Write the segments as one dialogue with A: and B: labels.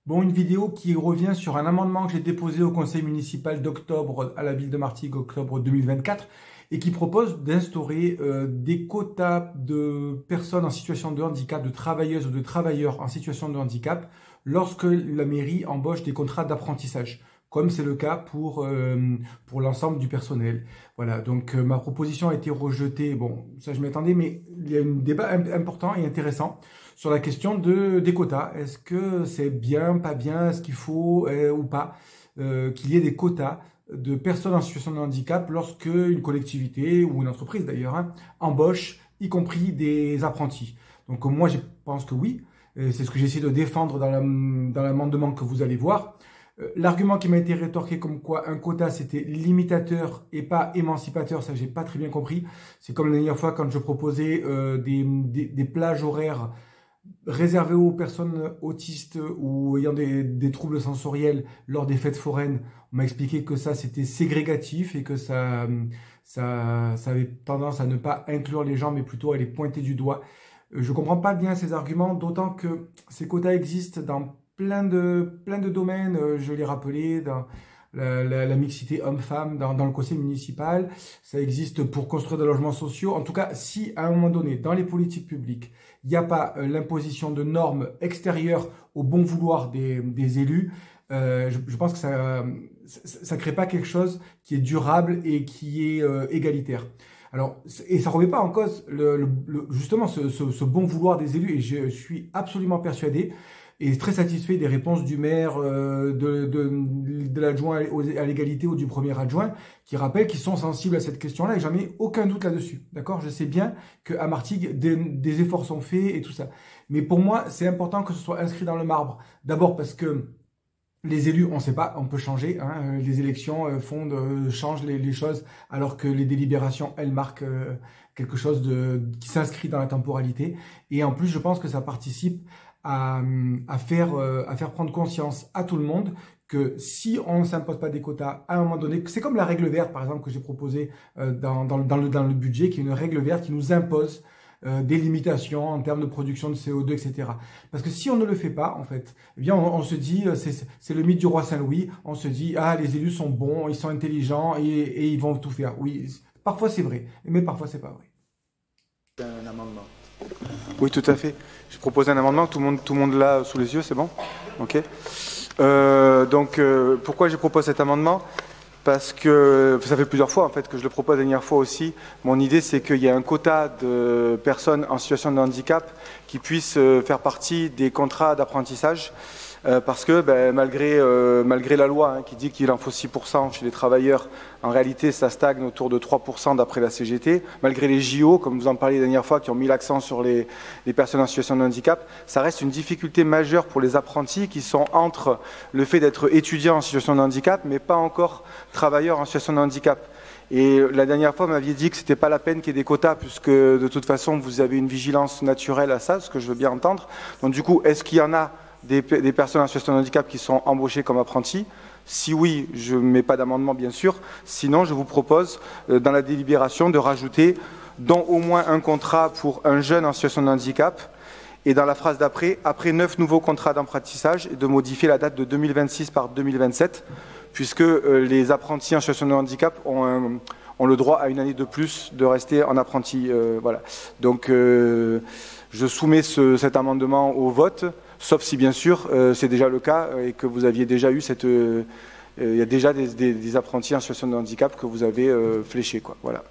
A: Bon, une vidéo qui revient sur un amendement que j'ai déposé au conseil municipal d'octobre à la ville de Martigues, octobre 2024, et qui propose d'instaurer des quotas de personnes en situation de handicap, de travailleuses ou de travailleurs en situation de handicap, lorsque la mairie embauche des contrats d'apprentissage, comme c'est le cas pour l'ensemble du personnel. Voilà, donc ma proposition a été rejetée, bon, ça je m'y attendais, mais il y a un débat important et intéressant sur la question des quotas. Est-ce que c'est bien, pas bien, est-ce qu'il faut ou pas qu'il y ait des quotas de personnes en situation de handicap lorsque une collectivité ou une entreprise d'ailleurs embauche, y compris des apprentis. Donc moi je pense que oui, c'est ce que j'essaie de défendre dans l'amendement que vous allez voir. L'argument qui m'a été rétorqué comme quoi un quota c'était limitateur et pas émancipateur, ça j'ai pas très bien compris. C'est comme la dernière fois quand je proposais des plages horaires réservées aux personnes autistes ou ayant des troubles sensoriels lors des fêtes foraines. On m'a expliqué que ça c'était ségrégatif et que ça avait tendance à ne pas inclure les gens mais plutôt à les pointer du doigt. Je comprends pas bien ces arguments, d'autant que ces quotas existent dans plein de domaines, je l'ai rappelé, dans la mixité homme-femme dans le conseil municipal. Ça existe pour construire des logements sociaux. En tout cas, si à un moment donné, dans les politiques publiques, il n'y a pas l'imposition de normes extérieures au bon vouloir des élus, je pense que ça ne crée pas quelque chose qui est durable et qui est égalitaire. Alors, et ça ne remet pas en cause justement ce bon vouloir des élus, et je suis absolument persuadé et très satisfait des réponses du maire, de l'adjoint à l'égalité ou du premier adjoint, qui rappellent qu'ils sont sensibles à cette question-là, et j'en ai aucun doute là-dessus. D'accord? Je sais bien qu'à Martigues, des efforts sont faits et tout ça. Mais pour moi, c'est important que ce soit inscrit dans le marbre. D'abord parce que les élus, on ne sait pas, on peut changer. Les élections changent les choses, alors que les délibérations, elles marquent quelque chose qui s'inscrit dans la temporalité. Et en plus, je pense que ça participe à faire prendre conscience à tout le monde que si on ne s'impose pas des quotas à un moment donné, c'est comme la règle verte par exemple que j'ai proposée dans le budget, qui est une règle verte qui nous impose des limitations en termes de production de CO2, etc. Parce que si on ne le fait pas, en fait, eh bien on se dit, c'est le mythe du roi Saint-Louis, on se dit, ah, les élus sont bons, ils sont intelligents et ils vont tout faire. Oui, parfois c'est vrai, mais parfois c'est pas vrai.
B: Un amendement.
C: Oui, tout à fait. Je propose un amendement, tout le monde l'a sous les yeux, c'est bon? Ok. Pourquoi je propose cet amendement? Parce que ça fait plusieurs fois en fait que je le propose, la dernière fois aussi. Mon idée, c'est qu'il y ait un quota de personnes en situation de handicap qui puissent faire partie des contrats d'apprentissage. Parce que malgré la loi qui dit qu'il en faut 6% chez les travailleurs, en réalité ça stagne autour de 3% d'après la CGT. Malgré les JO, comme vous en parliez la dernière fois, qui ont mis l'accent sur les personnes en situation de handicap, ça reste une difficulté majeure pour les apprentis qui sont entre le fait d'être étudiants en situation de handicap, mais pas encore travailleurs en situation de handicap. Et la dernière fois, vous m'aviez dit que c'était pas la peine qu'il y ait des quotas, puisque de toute façon vous avez une vigilance naturelle à ça, ce que je veux bien entendre. Donc du coup, est-ce qu'il y en a des personnes en situation de handicap qui sont embauchées comme apprentis? Si oui, je ne mets pas d'amendement bien sûr. Sinon, je vous propose dans la délibération de rajouter dont au moins un contrat pour un jeune en situation de handicap, et dans la phrase d'après, après 9 nouveaux contrats d'apprentissage, de modifier la date de 2026 par 2027, puisque les apprentis en situation de handicap ont le droit à une année de plus de rester en apprenti. Voilà. Donc je soumets cet amendement au vote. Sauf si, bien sûr, c'est déjà le cas et que vous aviez déjà eu il y a déjà des apprentis en situation de handicap que vous avez fléchés, quoi. Voilà.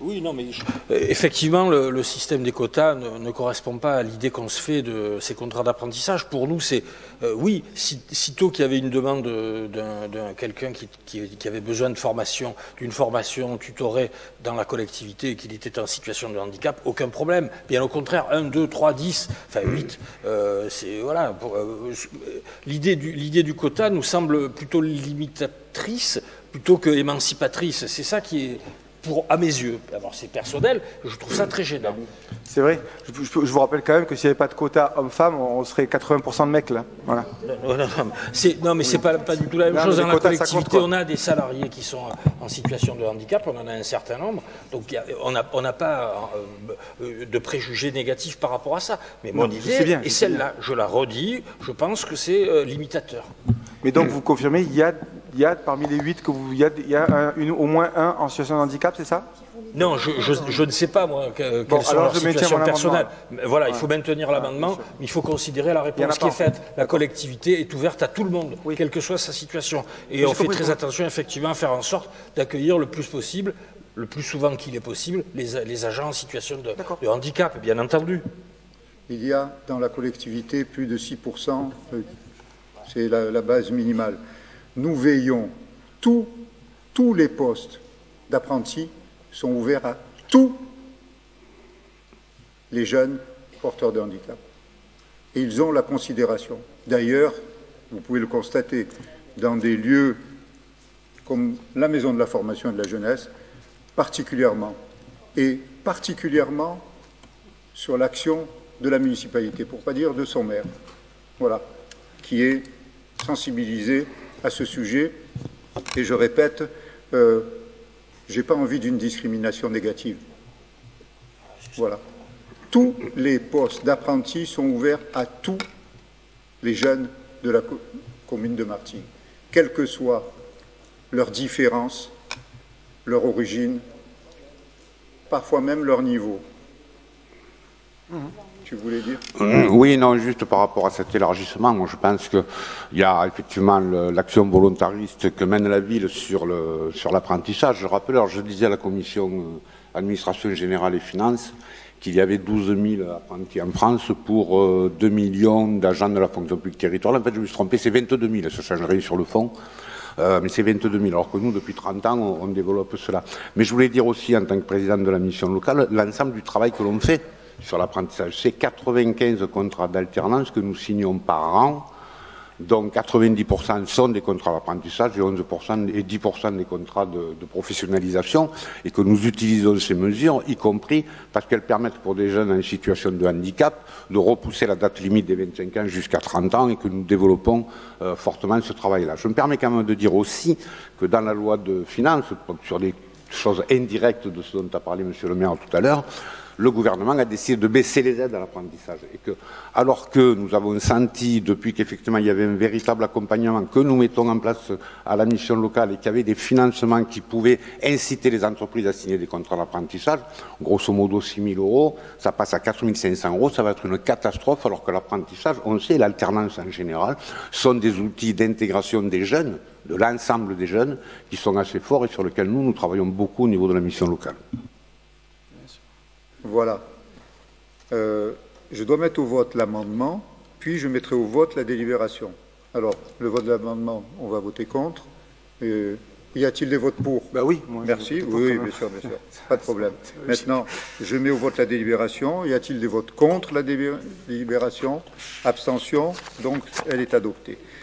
D: Oui, non, mais effectivement, le système des quotas ne correspond pas à l'idée qu'on se fait de ces contrats d'apprentissage. Pour nous, c'est oui, sitôt qu'il y avait une demande d'un quelqu'un qui avait besoin d'une formation tutorée dans la collectivité et qu'il était en situation de handicap, aucun problème. Bien au contraire, 1, 2, 3, 10, enfin 8, c'est voilà. L'idée du quota nous semble plutôt limitatrice plutôt que émancipatrice. C'est ça qui à mes yeux, alors c'est personnel, je trouve ça très gênant.
C: C'est vrai. Je vous rappelle quand même que s'il n'y avait pas de quota homme-femme, on serait 80% de mecs là. Voilà.
D: Non, mais c'est pas du tout la même chose. Dans la
C: quotas, ça
D: collectivité,
C: compte, quoi.
D: on a des salariés qui sont en situation de handicap, on en a un certain nombre, donc on n'a pas de préjugés négatifs par rapport à ça. Mais mon idée, et celle-là, je la redis, je pense que c'est limitateur.
C: Mais donc vous confirmez, il y a parmi les 8 que il y a au moins un en situation de handicap, c'est ça?
D: Non, je ne sais pas, moi, quelles sont leurs situations personnelles. Voilà, il faut maintenir l'amendement, mais il faut considérer la réponse qui est faite. La collectivité est ouverte à tout le monde, quelle que soit sa situation. Et on fait très attention, effectivement, à faire en sorte d'accueillir le plus possible, le plus souvent qu'il est possible, les agents en situation de handicap, bien entendu.
B: Il y a dans la collectivité plus de 6%, c'est la base minimale. Nous veillons, tous les postes d'apprentis sont ouverts à tous les jeunes porteurs de handicap. Et ils ont la considération. D'ailleurs, vous pouvez le constater, dans des lieux comme la Maison de la formation et de la jeunesse, particulièrement sur l'action de la municipalité, pour ne pas dire de son maire, voilà, qui est sensibilisé à ce sujet. Et je répète, je n'ai pas envie d'une discrimination négative. Voilà. Tous les postes d'apprentis sont ouverts à tous les jeunes de la commune de Martigues, quelles que soient leurs différences, leur origine, parfois même leur niveau. Tu voulais dire?
E: Oui, non, juste par rapport à cet élargissement, moi je pense qu'il y a effectivement l'action volontariste que mène la ville sur l'apprentissage. Je rappelle, alors je disais à la commission administration générale et finances qu'il y avait 12 000 apprentis en France pour 2 millions d'agents de la fonction publique territoriale. En fait, je me suis trompé, c'est 22 000, ça changerait sur le fond. Mais c'est 22 000, alors que nous, depuis 30 ans, on développe cela. Mais je voulais dire aussi, en tant que président de la mission locale, l'ensemble du travail que l'on fait sur l'apprentissage. C'est 95 contrats d'alternance que nous signons par an, dont 90% sont des contrats d'apprentissage et 11% et 10% des contrats de professionnalisation, et que nous utilisons ces mesures, y compris parce qu'elles permettent pour des jeunes en situation de handicap de repousser la date limite des 25 ans jusqu'à 30 ans, et que nous développons fortement ce travail-là. Je me permets quand même de dire aussi que dans la loi de finances, sur des choses indirectes de ce dont a parlé Monsieur le maire tout à l'heure, le gouvernement a décidé de baisser les aides à l'apprentissage. Et que, alors que nous avons senti, depuis qu'effectivement il y avait un véritable accompagnement que nous mettons en place à la mission locale, et qu'il y avait des financements qui pouvaient inciter les entreprises à signer des contrats d'apprentissage, grosso modo 6 000 €, ça passe à 4 500 €, ça va être une catastrophe, alors que l'apprentissage, on sait, l'alternance en général, sont des outils d'intégration des jeunes, de l'ensemble des jeunes, qui sont assez forts et sur lesquels nous travaillons beaucoup au niveau de la mission locale.
B: Voilà. Je dois mettre au vote l'amendement, puis je mettrai au vote la délibération. Alors, le vote de l'amendement, on va voter contre. Y a-t-il des votes pour?
C: Ben oui.
B: Merci. Oui, bien sûr, bien sûr. Pas de problème. Maintenant, je mets au vote la délibération. Y a-t-il des votes contre la délibération? Abstention. Donc, elle est adoptée.